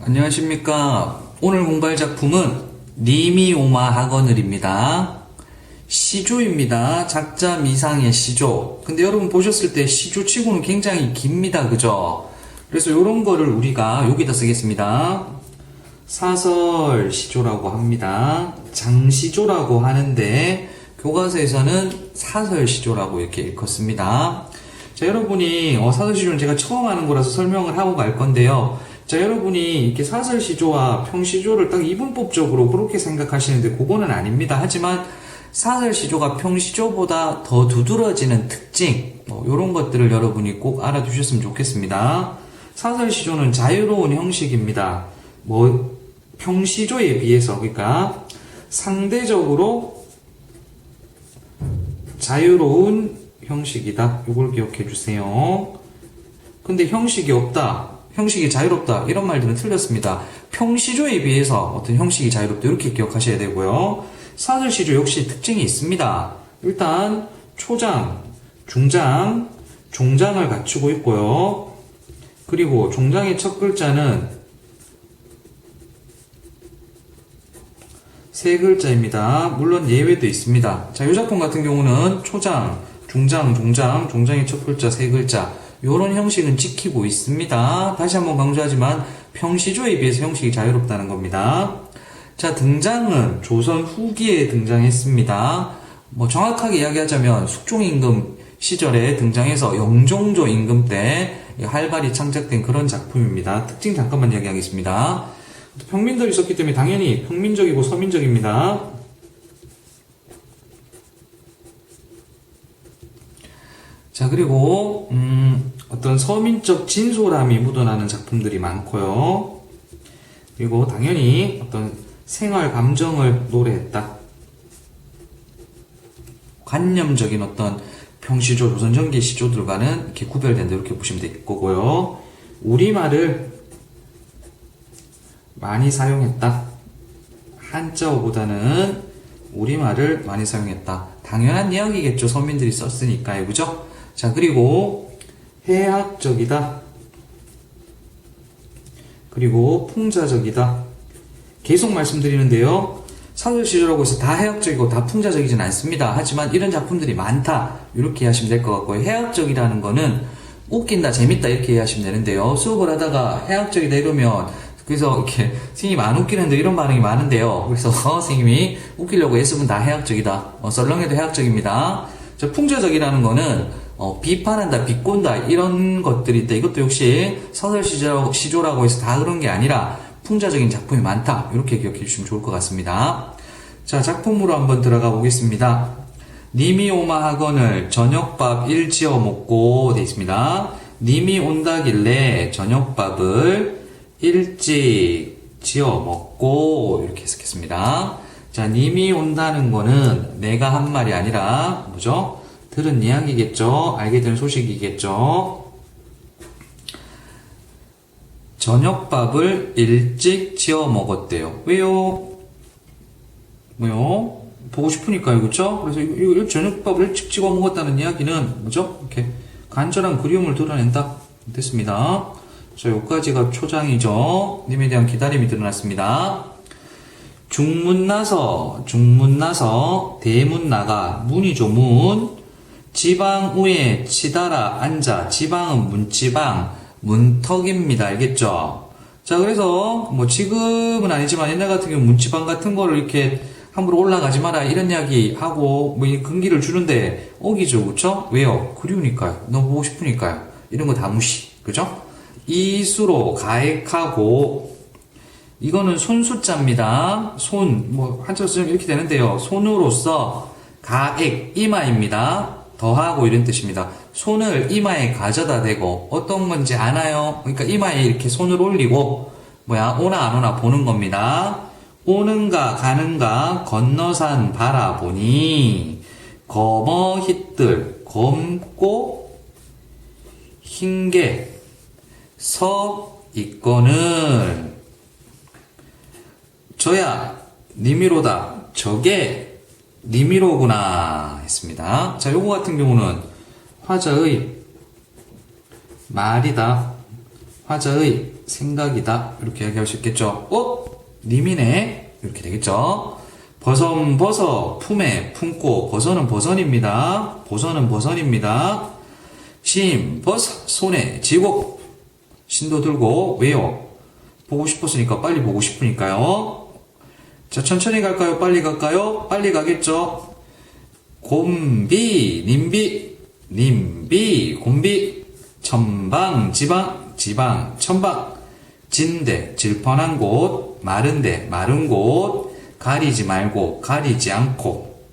안녕하십니까. 오늘 공부할 작품은 니미오마 학원을입니다. 시조입니다. 작자 미상의 시조. 근데 여러분 보셨을 때 시조치고는 굉장히 깁니다. 그죠? 그래서 이런 거를 우리가 여기다 쓰겠습니다. 사설 시조라고 합니다. 장시조라고 하는데 교과서에서는 사설 시조라고 이렇게 읽었습니다. 자, 여러분이 사설 시조는 제가 처음 하는 거라서 설명을 하고 갈 건데요. 자, 여러분이 이렇게 사설 시조와 평시조를 딱 이분법적으로 그렇게 생각하시는데 그거는 아닙니다. 하지만 사설 시조가 평시조보다 더 두드러지는 특징, 이런 것들을 여러분이 꼭 알아두셨으면 좋겠습니다. 사설 시조는 자유로운 형식입니다. 평시조에 비해서, 그러니까 상대적으로 자유로운 형식이다. 이걸 기억해 주세요. 근데 형식이 없다, 형식이 자유롭다, 이런 말들은 틀렸습니다. 평시조에 비해서 어떤 형식이 자유롭다, 이렇게 기억하셔야 되고요. 사설시조 역시 특징이 있습니다. 일단 초장, 중장, 종장을 갖추고 있고요. 그리고 종장의 첫 글자는 세 글자입니다. 물론 예외도 있습니다. 자, 이 작품 같은 경우는 초장, 중장, 종장, 종장의 첫 글자 세 글자, 이런 형식은 지키고 있습니다. 다시 한번 강조하지만 평시조에 비해서 형식이 자유롭다는 겁니다. 자, 등장은 조선 후기에 등장했습니다. 정확하게 이야기하자면 숙종임금 시절에 등장해서 영종조 임금 때 활발히 창작된 그런 작품입니다. 특징 잠깐만 이야기하겠습니다. 평민들이 있었기 때문에 당연히 평민적이고 서민적입니다. 자, 그리고 어떤 서민적 진솔함이 묻어나는 작품들이 많고요. 그리고 당연히 어떤 생활 감정을 노래했다. 관념적인 어떤 평시조, 조선 전기 시조들과는 이렇게 구별된다, 이렇게 보시면 될 거고요. 우리말을 많이 사용했다. 한자어보다는 우리말을 많이 사용했다. 당연한 이야기겠죠. 서민들이 썼으니까요. 그죠? 자, 그리고 해학적이다. 그리고 풍자적이다. 계속 말씀드리는데요. 사설시조라고 해서 다 해학적이고 다 풍자적이진 않습니다. 하지만 이런 작품들이 많다, 이렇게 이해하시면 될 것 같고요. 해학적이라는 거는 웃긴다, 재밌다, 이렇게 이해하시면 되는데요. 수업을 하다가 해학적이다 이러면, 그래서 이렇게 선생님 안 웃기는데 이런 반응이 많은데요. 그래서 선생님이 웃기려고 애쓰면 다 해학적이다, 썰렁해도 해학적입니다. 자, 풍자적이라는 거는 비판한다, 비꼰다, 이런 것들인데 이것도 역시 사설시조라고 해서 다 그런 게 아니라 풍자적인 작품이 많다, 이렇게 기억해 주시면 좋을 것 같습니다. 자, 작품으로 한번 들어가 보겠습니다. 님이 오마 학원을 저녁밥 일지어 먹고 되어 있습니다. 님이 온다길래 저녁밥을 일찍 지어 먹고, 이렇게 해석했습니다. 자, 님이 온다는 거는 내가 한 말이 아니라 뭐죠? 들은 이야기겠죠? 알게 된 소식이겠죠? 저녁밥을 일찍 지어 먹었대요. 왜요? 보고 싶으니까요. 그쵸? 그래서 이 저녁밥을 일찍 지어 먹었다는 이야기는 뭐죠? 이렇게 간절한 그리움을 드러낸다. 됐습니다. 자, 여기까지가 초장이죠. 님에 대한 기다림이 드러났습니다. 중문나서 대문 나가, 문이죠, 문. 지방 위에 치달아 앉아. 지방은 문지방, 문턱입니다. 알겠죠? 자, 그래서 지금은 아니지만 옛날 같은 경우 문지방 같은 거를 이렇게 함부로 올라가지 마라, 이런 이야기 하고 금기를 주는데 어기죠. 그쵸? 왜요? 그리우니까요. 너무 보고 싶으니까요. 이런 거 다 무시. 그죠? 이수로 가액하고, 이거는 손수자입니다. 한자로 쓰면 이렇게 되는데요. 손으로서 가액, 이마입니다. 더하고, 이런 뜻입니다. 손을 이마에 가져다 대고, 어떤 건지 아나요? 그러니까 이마에 이렇게 손을 올리고, 오나 안 오나 보는 겁니다. 오는가 가는가 건너산 바라보니, 검어hit들, 검고 흰게 서 있거늘, 저야 니미로다, 저게 니미로구나 했습니다. 자, 요거 같은 경우는 화자의 말이다, 화자의 생각이다. 이렇게 이야기할 수 있겠죠. 님이네. 이렇게 되겠죠. 버선, 버서, 품에, 품고, 버선은 버선입니다. 보선은 버선입니다. 심, 버서, 손에, 쥐고, 신도 들고, 왜요? 보고 싶었으니까, 빨리 보고 싶으니까요. 자, 천천히 갈까요? 빨리 갈까요? 빨리 가겠죠? 곰비, 님비, 님비, 곰비, 천방, 지방, 지방, 천방, 진데, 질펀한 곳, 마른데, 마른 곳, 가리지 말고, 가리지 않고,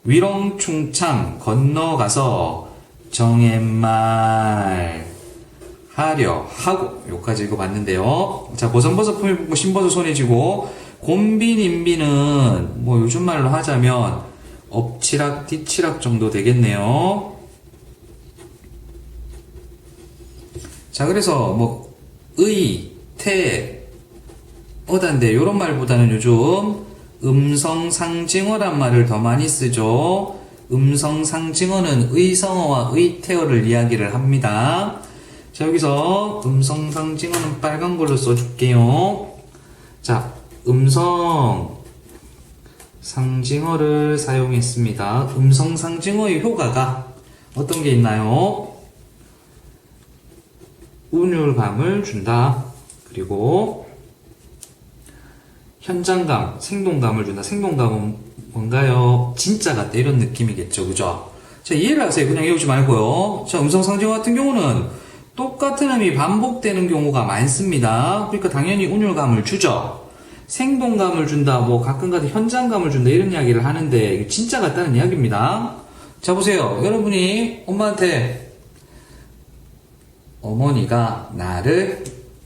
위렁충창, 건너가서, 정옛말, 하려, 하고, 요까지 읽어봤는데요. 자, 버선버섯 품에 붙고, 신버섯 손에 쥐고, 곰비님비는, 뭐, 요즘 말로 하자면, 엎치락, 뒤치락 정도 되겠네요. 자, 그래서, 뭐, 의, 태, 어단데, 요런 말보다는 요즘, 음성상징어란 말을 더 많이 쓰죠. 음성상징어는 의성어와 의태어를 이야기를 합니다. 자, 여기서 음성상징어는 빨간 걸로 써줄게요. 자, 음성상징어를 사용했습니다. 음성상징어의 효과가 어떤 게 있나요? 운율감을 준다. 그리고 현장감, 생동감을 준다. 생동감은 뭔가요? 진짜 같다. 이런 느낌이겠죠. 그죠? 자, 이해를 하세요. 그냥 외우지 말고요. 자, 음성상징어 같은 경우는 똑같은 음이 반복되는 경우가 많습니다. 그러니까 당연히 운율감을 주죠. 생동감을 준다, 뭐 가끔가다 현장감을 준다 이런 이야기를 하는데 이게 진짜 같다는 이야기입니다. 자, 보세요. 여러분이 엄마한테 어머니가 나의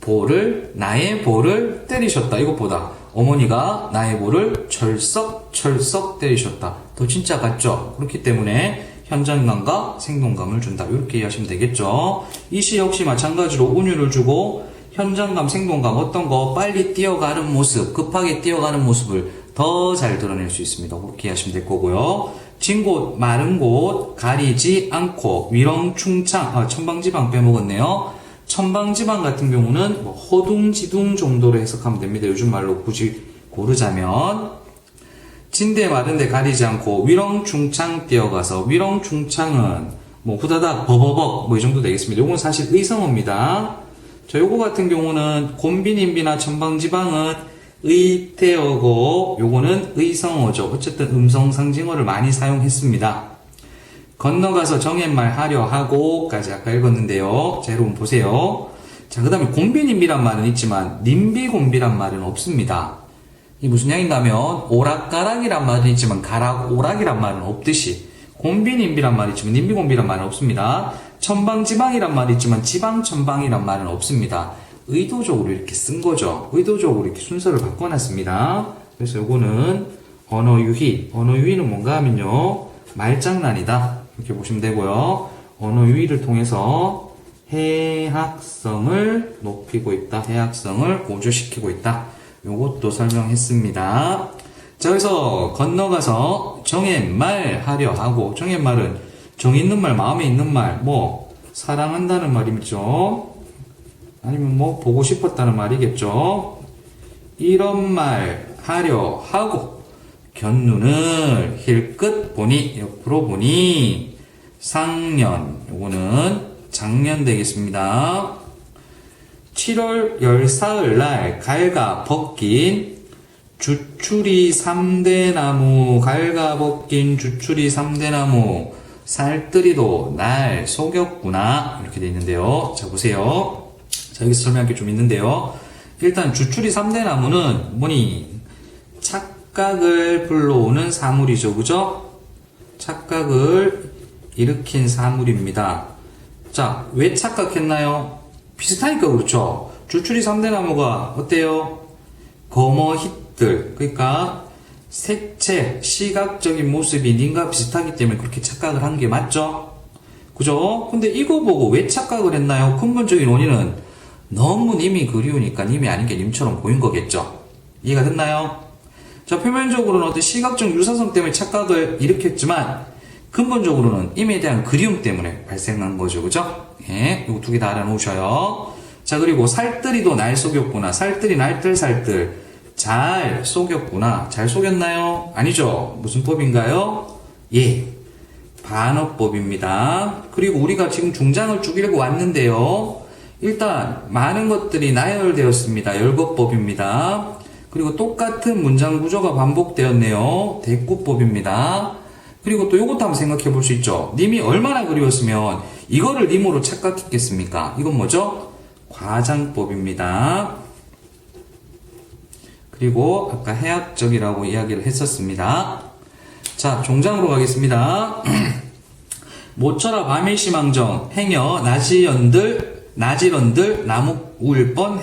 볼을 때리셨다. 이것보다 어머니가 나의 볼을 철썩 때리셨다. 더 진짜 같죠? 그렇기 때문에 현장감과 생동감을 준다. 이렇게 이해하시면 되겠죠? 이 시 역시 마찬가지로 운율을 주고 현장감, 생동감, 어떤 거 빨리 뛰어가는 모습, 급하게 뛰어가는 모습을 더 잘 드러낼 수 있습니다. 그렇게 이해하시면 될 거고요. 진 곳, 마른 곳, 가리지 않고, 위렁충창, 천방지방 빼먹었네요. 천방지방 같은 경우는 뭐 허둥지둥 정도로 해석하면 됩니다. 요즘 말로 굳이 고르자면. 진데 마른데 가리지 않고, 위렁충창 뛰어가서, 위렁충창은 뭐 후다닥, 버버벅, 뭐 이 정도 되겠습니다. 요건 사실 의성어입니다. 자, 요거 같은 경우는 곰비님비나 천방지방은 의태어고 요거는 의성어죠. 어쨌든 음성상징어를 많이 사용했습니다. 건너가서 정옛말 하려 하고까지 아까 읽었는데요. 자, 여러분 보세요. 자, 그 다음에 곰비님비란 말은 있지만 님비곰비란 말은 없습니다. 이 무슨 이야기냐면 오락가락이란 말은 있지만 가락오락이란 말은 없듯이 곰비님비란 말이 있지만 님비곰비란 말은 없습니다. 천방지방이란 말이 있지만 지방천방이란 말은 없습니다. 의도적으로 이렇게 쓴 거죠. 의도적으로 이렇게 순서를 바꿔놨습니다. 그래서 요거는 언어유희는 뭔가 하면요. 말장난이다. 이렇게 보시면 되고요. 언어유희를 통해서 해학성을 높이고 있다. 해학성을 고조시키고 있다. 요것도 설명했습니다. 자, 그래서 건너가서 정의말 하려 하고, 정의말은 정 있는 말, 마음에 있는 말, 뭐 사랑한다는 말이죠. 아니면 뭐 보고 싶었다는 말이겠죠. 이런 말 하려 하고 견눈을 힐끗 보니 옆으로 보니 상년 요거는 작년 되겠습니다. 7월 열사흘날 갈가 벗긴 주추리 3대나무 갈가 벗긴 주추리 3대나무 살뜰이도 날 속였구나 이렇게 돼 있는데요. 자, 보세요. 자, 여기서 설명할 게 좀 있는데요. 일단 주추리 3대나무는 뭐니? 착각을 불러오는 사물이죠. 그죠? 착각을 일으킨 사물입니다. 자, 왜 착각했나요? 비슷하니까 그렇죠. 주추리 3대나무가 어때요? 거머hit들, 그러니까 색채, 시각적인 모습이 님과 비슷하기 때문에 그렇게 착각을 한 게 맞죠? 그죠? 근데 이거 보고 왜 착각을 했나요? 근본적인 원인은 너무 님이 그리우니까 님이 아닌 게 님처럼 보인 거겠죠? 이해가 됐나요? 자, 표면적으로는 어떤 시각적 유사성 때문에 착각을 일으켰지만 근본적으로는 님에 대한 그리움 때문에 발생한 거죠. 그죠? 예, 이거 두 개 다 알아놓으셔요. 자, 그리고 살뜰이도 날 속였구나. 살뜰이 날뜰살뜰. 잘 속였구나. 잘 속였나요? 아니죠. 무슨 법인가요? 예. 반어법입니다. 그리고 우리가 지금 중장을 쭉 읽고 왔는데요. 일단 많은 것들이 나열되었습니다. 열거법입니다. 그리고 똑같은 문장 구조가 반복되었네요. 대꾸법입니다. 그리고 또 이것도 한번 생각해 볼 수 있죠. 님이 얼마나 그리웠으면 이거를 님으로 착각했겠습니까? 이건 뭐죠? 과장법입니다. 그리고 아까 해학적이라고 이야기를 했었습니다. 자, 종장으로 가겠습니다. 모처라 밤일시망정 행여 나지런들 나무 울 뻔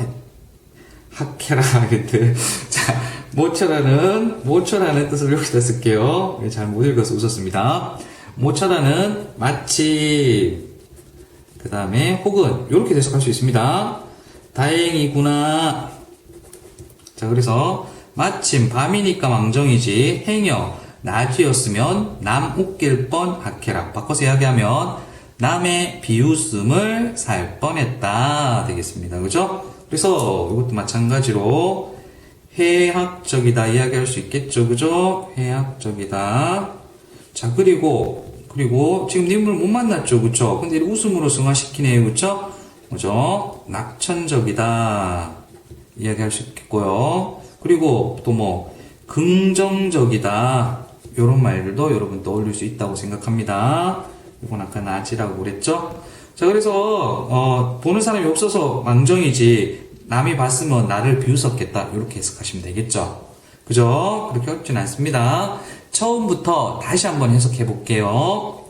학해라 하겠대. 자, 모처라는 뜻을 여기다 쓸게요. 잘 못 읽어서 웃었습니다. 모처라는 마침, 그 다음에 혹은 이렇게 해석할 수 있습니다. 다행이구나. 자, 그래서 마침 밤이니까 망정이지 행여 낮이었으면 남 웃길 뻔 학해라. 바꿔서 이야기하면 남의 비웃음을 살 뻔했다 되겠습니다. 그죠? 그래서 이것도 마찬가지로 해학적이다 이야기할 수 있겠죠. 그죠? 해학적이다. 자, 그리고 지금 님을 못 만났죠. 그쵸? 근데 웃음으로 승화시키네요. 그쵸? 그죠? 낙천적이다 이야기할 수 있겠고요. 그리고 또 뭐 긍정적이다 이런 말들도 여러분 떠올릴 수 있다고 생각합니다. 이건 아까 낮이라고 그랬죠? 자, 그래서 보는 사람이 없어서 망정이지 남이 봤으면 나를 비웃었겠다 이렇게 해석하시면 되겠죠. 그죠? 그렇게 어렵진 않습니다. 처음부터 다시 한번 해석해 볼게요.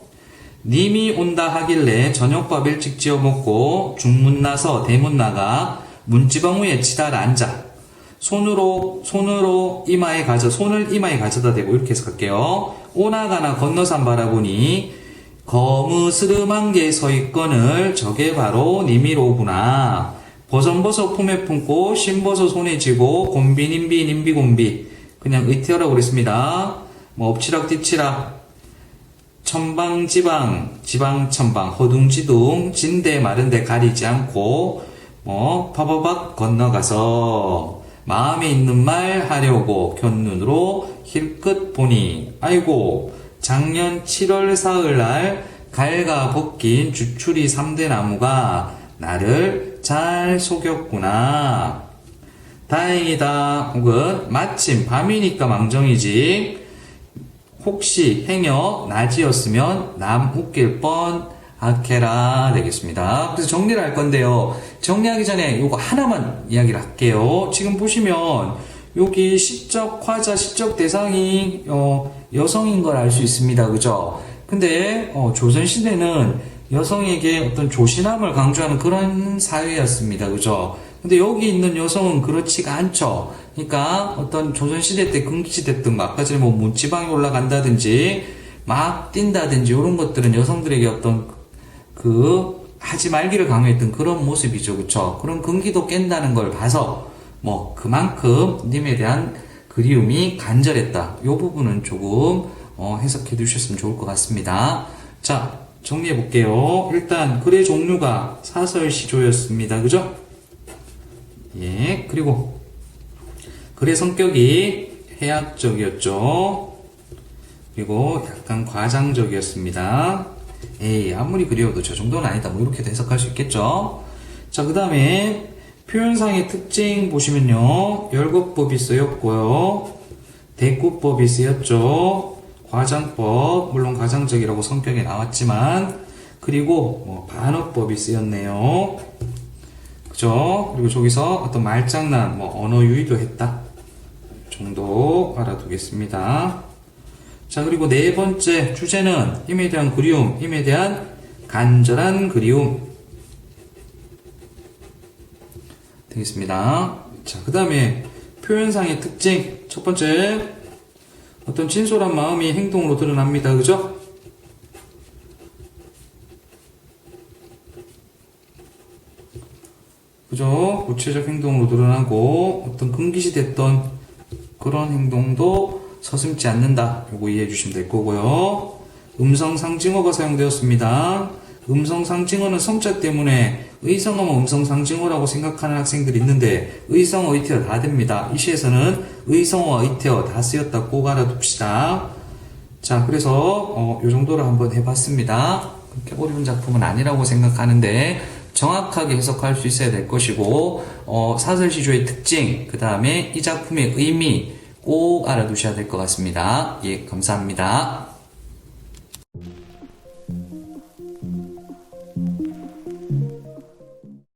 님이 온다 하길래 저녁밥 일찍 지어 먹고 중문 나서 대문 나가 문지방 위에 치다라 앉아 손을 이마에 가져다 대고 이렇게 해석할게요. 오나가나 건너산 바라보니 거무스름한 게 서 있거늘 저게 바로 님이로구나. 버선버섯 품에 품고 신버섯 손에 쥐고 곰비 님비 곰비 그냥 의티어라고 그랬습니다. 뭐 엎치락 뒤치락 천방지방 지방천방 허둥지둥 진대 마른데 가리지 않고 뭐 파바박 건너가서 마음에 있는 말 하려고 곁눈으로 힐끗 보니 아이고 작년 7월 사흘날 갈가 벗긴 주추리 3대 나무가 나를 잘 속였구나. 다행이다 혹은 마침 밤이니까 망정이지 혹시 행여 낮이었으면 남 웃길 뻔 학해라 되겠습니다. 그래서 정리를 할 건데요. 정리하기 전에 요거 하나만 이야기를 할게요. 지금 보시면 여기 시적 화자, 시적 대상이 여성인 걸 알 수 있습니다. 그죠? 근데 조선시대는 여성에게 어떤 조신함을 강조하는 그런 사회였습니다. 그죠? 근데 여기 있는 여성은 그렇지가 않죠. 그러니까 어떤 조선시대 때 금기시됐던 아까 전에 뭐 문지방에 올라간다든지 막 뛴다든지 이런 것들은 여성들에게 어떤 하지 말기를 강요했던 그런 모습이죠. 그쵸? 그런 금기도 깬다는 걸 봐서 뭐 그만큼 님에 대한 그리움이 간절했다. 이 부분은 조금 해석해 두셨으면 좋을 것 같습니다. 자, 정리해 볼게요. 일단 글의 종류가 사설 시조였습니다. 그죠? 예, 그리고 글의 성격이 해학적이었죠. 그리고 약간 과장적이었습니다. 에이, 아무리 그리워도 저 정도는 아니다. 뭐 이렇게도 해석할 수 있겠죠. 자, 그 다음에 표현상의 특징 보시면요. 열거법이 쓰였고요. 대꾸법이 쓰였죠. 과장법, 물론 과장적이라고 성격에 나왔지만, 그리고 뭐 반어법이 쓰였네요. 그죠? 그리고 저기서 어떤 말장난, 뭐 언어 유희도 했다 정도 알아두겠습니다. 자, 그리고 네 번째 주제는 힘에 대한 그리움, 힘에 대한 간절한 그리움 되겠습니다. 자, 그 다음에 표현상의 특징 첫 번째 어떤 진솔한 마음이 행동으로 드러납니다. 그죠? 그죠? 구체적 행동으로 드러나고 어떤 금기시 됐던 그런 행동도 서슴지 않는다. 요거 이해해 주시면 될 거고요. 음성 상징어가 사용되었습니다. 음성상징어는 성자 때문에 의성어만 음성상징어라고 생각하는 학생들이 있는데 의성어, 의태어 다 됩니다. 이 시에서는 의성어와 의태어 다 쓰였다 꼭 알아둡시다. 자, 그래서 요 정도로 한번 해봤습니다. 그렇게 어려운 작품은 아니라고 생각하는데 정확하게 해석할 수 있어야 될 것이고 사설시조의 특징, 그 다음에 이 작품의 의미 꼭 알아두셔야 될 것 같습니다. 예, 감사합니다.